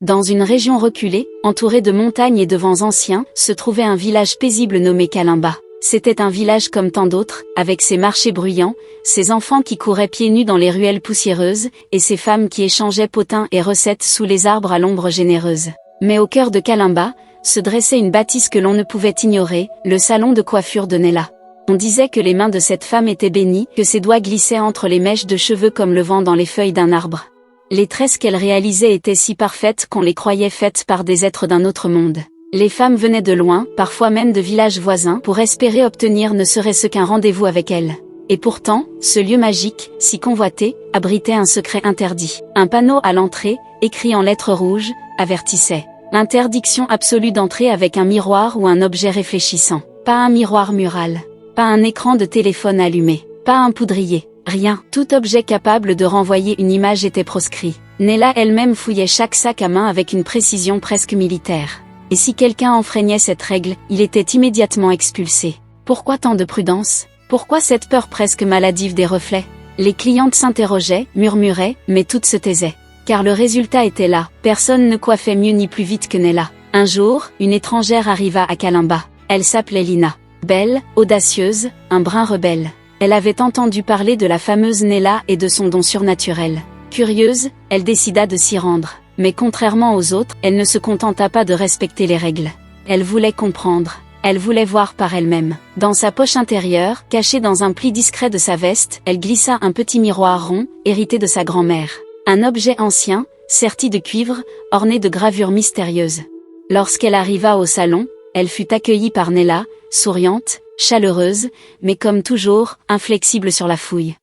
Dans une région reculée, entourée de montagnes et de vents anciens, se trouvait un village paisible nommé Kalimba. C'était un village comme tant d'autres, avec ses marchés bruyants, ses enfants qui couraient pieds nus dans les ruelles poussiéreuses, et ses femmes qui échangeaient potins et recettes sous les arbres à l'ombre généreuse. Mais au cœur de Kalimba, se dressait une bâtisse que l'on ne pouvait ignorer, le salon de coiffure de Nella. On disait que les mains de cette femme étaient bénies, que ses doigts glissaient entre les mèches de cheveux comme le vent dans les feuilles d'un arbre. Les tresses qu'elle réalisait étaient si parfaites qu'on les croyait faites par des êtres d'un autre monde. Les femmes venaient de loin, parfois même de villages voisins, pour espérer obtenir ne serait-ce qu'un rendez-vous avec elle. Et pourtant, ce lieu magique, si convoité, abritait un secret interdit. Un panneau à l'entrée, écrit en lettres rouges, avertissait. L'interdiction absolue d'entrer avec un miroir ou un objet réfléchissant. Pas un miroir mural. Pas un écran de téléphone allumé. Pas un poudrier. Rien. Tout objet capable de renvoyer une image était proscrit. Nella elle-même fouillait chaque sac à main avec une précision presque militaire. Et si quelqu'un enfreignait cette règle, il était immédiatement expulsé. Pourquoi tant de prudence? Pourquoi cette peur presque maladive des reflets? Les clientes s'interrogeaient, murmuraient, mais toutes se taisaient. Car le résultat était là, personne ne coiffait mieux ni plus vite que Nella. Un jour, une étrangère arriva à Kalimba. Elle s'appelait Lina. Belle, audacieuse, un brin rebelle. Elle avait entendu parler de la fameuse Nella et de son don surnaturel. Curieuse, elle décida de s'y rendre. Mais contrairement aux autres, elle ne se contenta pas de respecter les règles. Elle voulait comprendre. Elle voulait voir par elle-même. Dans sa poche intérieure, cachée dans un pli discret de sa veste, elle glissa un petit miroir rond, hérité de sa grand-mère. Un objet ancien, serti de cuivre, orné de gravures mystérieuses. Lorsqu'elle arriva au salon, elle fut accueillie par Nella, souriante, chaleureuse, mais comme toujours, inflexible sur la fouille.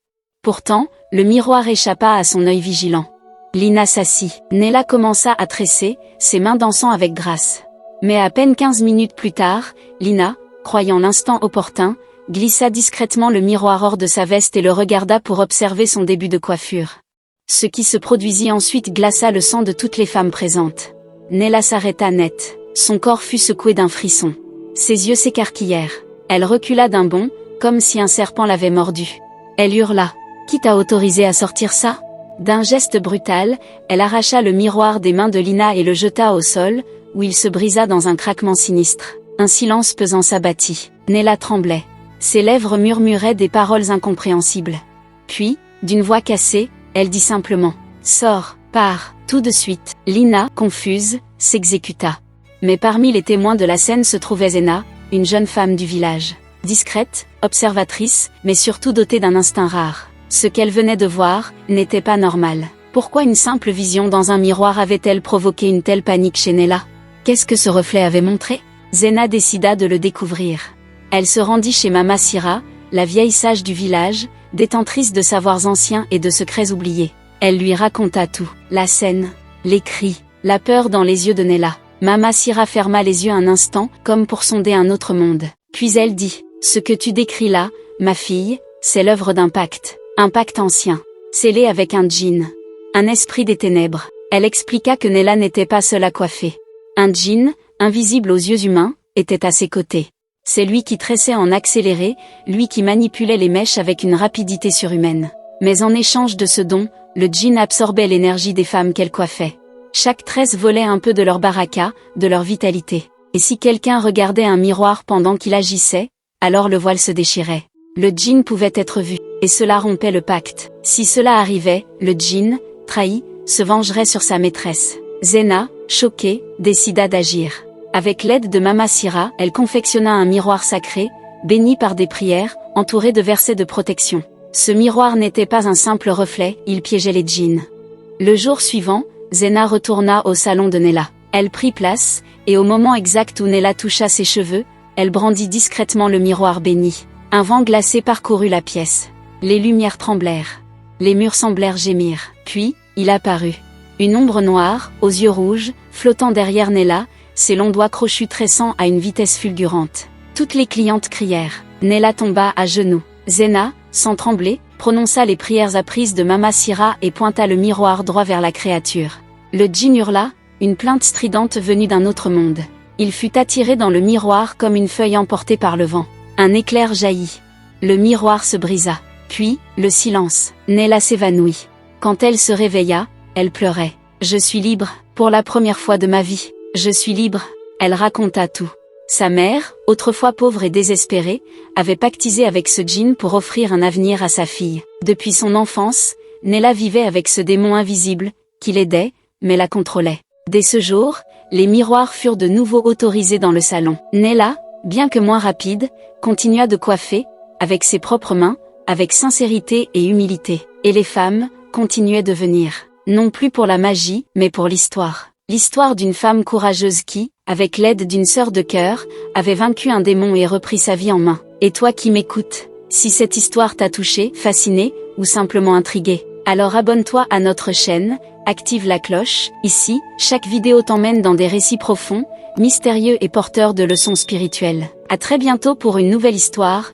Pourtant, le miroir échappa à son œil vigilant. Lina s'assit. Nella commença à tresser, ses mains dansant avec grâce. Mais à peine 15 minutes plus tard, Lina, croyant l'instant opportun, glissa discrètement le miroir hors de sa veste et le regarda pour observer son début de coiffure. Ce qui se produisit ensuite glaça le sang de toutes les femmes présentes. Nella s'arrêta net. Son corps fut secoué d'un frisson. Ses yeux s'écarquillèrent. Elle recula d'un bond, comme si un serpent l'avait mordue. Elle hurla. « Qui t'a autorisé à sortir ça ?» D'un geste brutal, elle arracha le miroir des mains de Lina et le jeta au sol, où il se brisa dans un craquement sinistre. Un silence pesant s'abattit. Nella tremblait. Ses lèvres murmuraient des paroles incompréhensibles. Puis, d'une voix cassée, elle dit simplement « Sors, pars !» Tout de suite, Lina, confuse, s'exécuta. Mais parmi les témoins de la scène se trouvait Zena, une jeune femme du village. Discrète, observatrice, mais surtout dotée d'un instinct rare. Ce qu'elle venait de voir n'était pas normal. Pourquoi une simple vision dans un miroir avait-elle provoqué une telle panique chez Nella? Qu'est-ce que ce reflet avait montré? Zena décida de le découvrir. Elle se rendit chez Mama Sira, la vieille sage du village, détentrice de savoirs anciens et de secrets oubliés. Elle lui raconta tout. La scène, les cris, la peur dans les yeux de Nella. Mama Sira ferma les yeux un instant, comme pour sonder un autre monde. Puis elle dit, « Ce que tu décris là, ma fille, c'est l'œuvre d'un pacte. Un pacte ancien, scellé avec un djinn. Un esprit des ténèbres. » Elle expliqua que Nella n'était pas seule à coiffer. Un djinn, invisible aux yeux humains, était à ses côtés. C'est lui qui tressait en accéléré, lui qui manipulait les mèches avec une rapidité surhumaine. Mais en échange de ce don, le djinn absorbait l'énergie des femmes qu'elle coiffait. Chaque tresse volait un peu de leur baraka, de leur vitalité. Et si quelqu'un regardait un miroir pendant qu'il agissait, alors le voile se déchirait. Le djinn pouvait être vu, et cela rompait le pacte. Si cela arrivait, le djinn, trahi, se vengerait sur sa maîtresse. Zena, choquée, décida d'agir. Avec l'aide de Mama Sira, elle confectionna un miroir sacré, béni par des prières, entouré de versets de protection. Ce miroir n'était pas un simple reflet, il piégeait les djinns. Le jour suivant, Zena retourna au salon de Nella. Elle prit place, et au moment exact où Nella toucha ses cheveux, elle brandit discrètement le miroir béni. Un vent glacé parcourut la pièce. Les lumières tremblèrent. Les murs semblèrent gémir. Puis, il apparut. Une ombre noire, aux yeux rouges, flottant derrière Nella, ses longs doigts crochus tressant à une vitesse fulgurante. Toutes les clientes crièrent. Nella tomba à genoux. Zena, sans trembler, prononça les prières apprises de Mama Sira et pointa le miroir droit vers la créature. Le djinn hurla, une plainte stridente venue d'un autre monde. Il fut attiré dans le miroir comme une feuille emportée par le vent. Un éclair jaillit. Le miroir se brisa. Puis, le silence. Nella s'évanouit. Quand elle se réveilla, elle pleurait. Je suis libre, pour la première fois de ma vie. Je suis libre. Elle raconta tout. Sa mère, autrefois pauvre et désespérée, avait pactisé avec ce djinn pour offrir un avenir à sa fille. Depuis son enfance, Nella vivait avec ce démon invisible, qui l'aidait, mais la contrôlait. Dès ce jour, les miroirs furent de nouveau autorisés dans le salon. Nella, bien que moins rapide, continua de coiffer, avec ses propres mains, avec sincérité et humilité. Et les femmes, continuaient de venir. Non plus pour la magie, mais pour l'histoire. L'histoire d'une femme courageuse qui, avec l'aide d'une sœur de cœur, avait vaincu un démon et repris sa vie en main. Et toi qui m'écoutes, si cette histoire t'a touché, fasciné, ou simplement intrigué, alors abonne-toi à notre chaîne, active la cloche. Ici, chaque vidéo t'emmène dans des récits profonds, mystérieux et porteurs de leçons spirituelles. À très bientôt pour une nouvelle histoire.